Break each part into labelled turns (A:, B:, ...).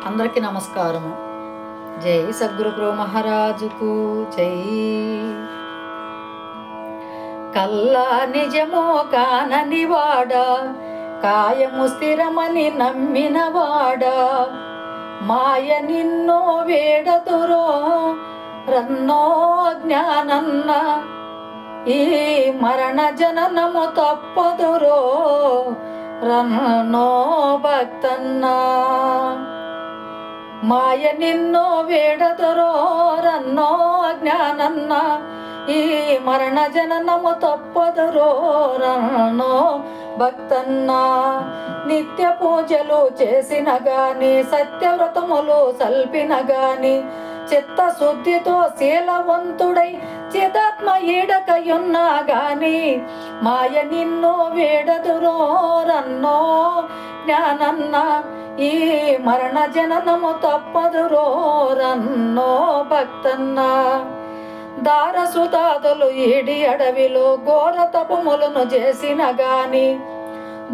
A: అందరికీ నమస్కారము. జై సద్గురు గురు మహారాజుకు జై. కల్లా నిజమో కాననివాడా, కాయము స్థిరమని నమ్మినవాడా, మాయ నిన్నో వేడదురో రన్నో జ్ఞానన్న, ఈ మరణ జననము తప్పదురో రన్నో భక్తన్న. మాయ నిన్నో వేడదురో రన్నో జ్ఞానన్న, ఈ మరణ జననము తప్పదురో రన్నో భక్తన్న. నిత్య పూజలు చేసిన గాని, సత్యవ్రతములు సల్పిన గాని, చిత్తశుద్ధితో శీలవంతుడై చిదాత్మ ఈడకయున్నా గాని, మాయ నిన్నో వేడదురో రన్నో జ్ఞానన్న, ఈ మరణ జననము తప్పదురో రన్నో భక్తన్న. దారసుతాదులు ఈడి అడవిలో ఘోర తపములను చేసిన గాని,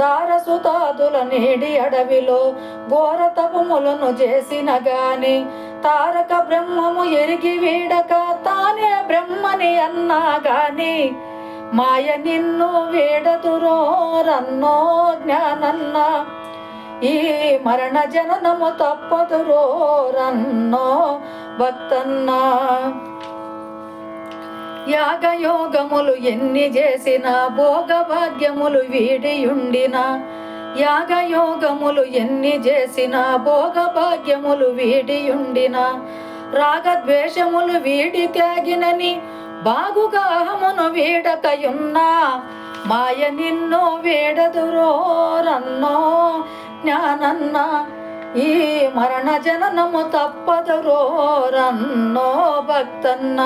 A: దారసుతాదుల నేడి అడవిలో ఘోర తపములను చేసిన గాని, తారక బ్రహ్మము ఎరిగి వీడక తానే బ్రహ్మని అన్నా గాని, మాయ నిన్ను వేడదురో రన్నో జ్ఞానన్న, ఈ మరణ జననము తప్పదురో రన్నో భక్తన్న. యాగయోగములు ఎన్ని చేసిన భోగభాగ్యములు వీడియుండిన, యాగయోగములు ఎన్ని చేసిన భోగభాగ్యములు వీడియుండిన, రాగద్వేషములు వీడి త్యాగినని బాగుగా అహమును వీడకయున్నా, మాయ నిన్నో వేడదురో రన్నో జ్ఞానన్న, ఈ మరణ జననము తప్పదురో రన్నో భక్తన్న.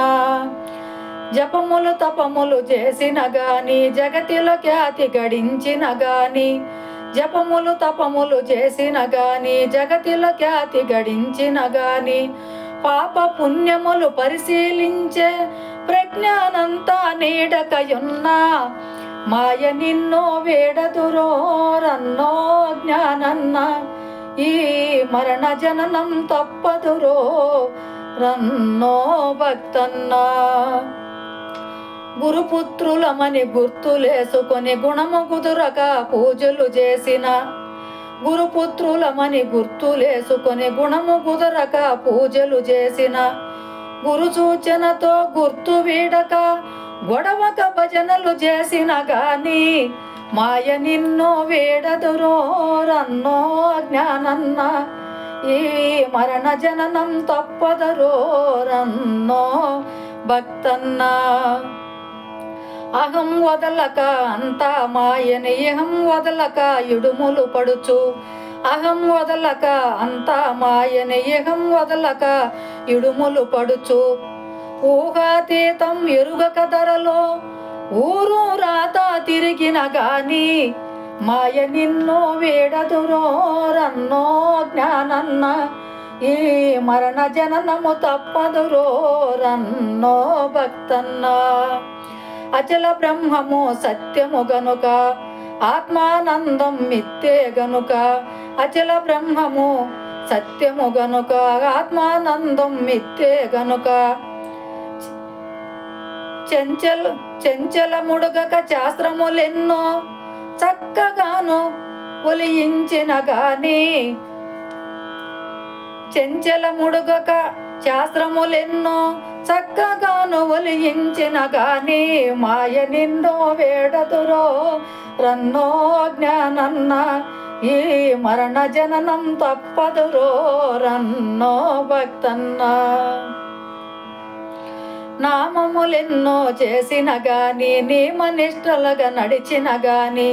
A: జపములు తపములు చేసిన గాని, జగతిలో ఖ్యాతి గడించిన గాని, జపములు తపములు చేసిన గాని, జగతిలో ఖ్యాతి గడించిన గాని, పాప పుణ్యములు పరిశీలించే ప్రజ్ఞానంతా నీడకయున్నా, మాయ నిన్నో వేడదురో రన్నో జ్ఞానన్న, ఈ మరణ జననం తప్పదురో రన్నో భక్తన్న. గురుపుత్రులమని గుర్తులేసుకొని గుణము కుదురక పూజలు చేసిన, గురుపుత్రులమని గుర్తులేసుకొని గుణము కుదరక పూజలు చేసిన, గురు సూచనతో గుర్తు వీడక గొడవక భజనలు చేసిన గాని, మాయ నిన్నో వేడదురో రన్నో జ్ఞానన్న, ఈ మరణ జననం తప్పదరో రన్నో భక్తన్న. అహం వదలక అంతా మాయని ఇహం వదలక ఇడుములు పడుచు, అహం వదలక అంతా మాయని ఇహం వదలక ఇడుములు పడుచు, ఊహాతీతం ఎరుగక ధరలో ఊరు రాత తిరిగిన గాని, మాయ నిన్నో వేడదురో రన్నో జ్ఞానన్న, ఈ మరణ జననము తప్పదురో రన్నో భక్తన్న. అచల బ్రహ్మము సత్యము గనుక ఆత్మానందం మిథ్యే గనుక, అచల బ్రహ్మము సత్యము గనుక ఆత్మానందం మిథ్యే గనుక, చెంచల ముడుగక శాస్త్రములెన్నో చక్కగాను ఒలియించిన గాని, చెంచల ముడుగక శాస్త్రములెన్నో చక్కగాను ఒలియించిన గాని, మాయ నిన్నో వేడదురో రన్నో జ్ఞానన్న, ఈ మరణ జననం తప్పదురో రన్నో భక్తన్న. నామములెన్నో చేసిన గాని, నియమనిష్టలుగా నడిచిన గాని,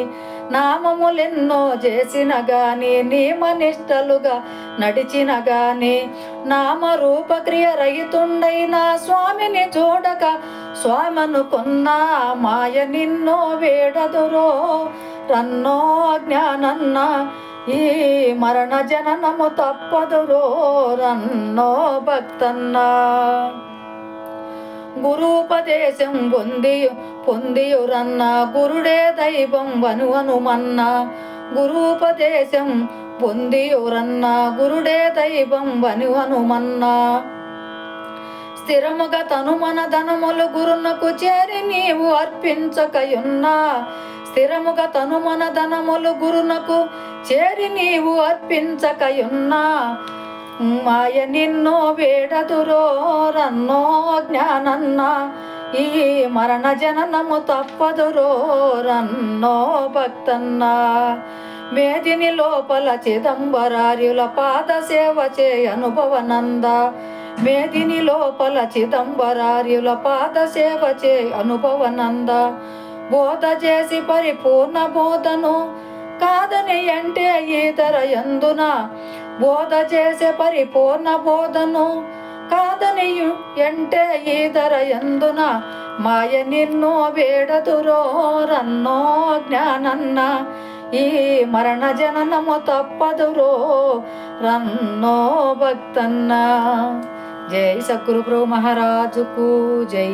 A: నామములెన్నో చేసిన గాని, నియమనిష్టలుగా నడిచిన గాని, నామరూపక్రియ రహితుండైన స్వామిని చూడక స్వామనుకున్నా, మాయ నిన్నో వేడదురో రన్నో జ్ఞానన్న, ఈ మరణ జననము తప్పదురో రన్నో భక్తన్న. గురూపదేశం పొందియురన్న, గురుడే దైవం వనువనుమన్న, గురూపదేశం పొందియురన్నా గురుడే దైవం వని హనుమన్నా స్థిరముగా తను మన ధనములు గురునకు చేరి నీవు అర్పించకయున్నా స్థిరముగా తను మన ధనములు గురునకు చేరి నీవు అర్పించకయున్నా మాయ నిన్నో వేడదురో రన్నో జ్ఞానన్న ఈ మరణ జననము తప్పదురో రన్నో భక్తన్న మేదిని లోపల చిదంబరార్యుల పాద సేవ చే అనుభవనంద మేదిని లోపల చిదంబరార్యుల పాద సేవ చే అనుభవనంద బోధ చేసి పరిపూర్ణ బోధను కాదని అంటే ఈతర ఎందున బోధ చేసే పరిపూర్ణ బోధను కాదని అంటే ఈతర ఎందున మాయ నిన్నో వేడదురో రన్నో జ్ఞానన్న ఈ మరణ జననము తప్పదురో రన్నో భక్తన్న. జై సద్గురు ప్రభు మహారాజుకు జై.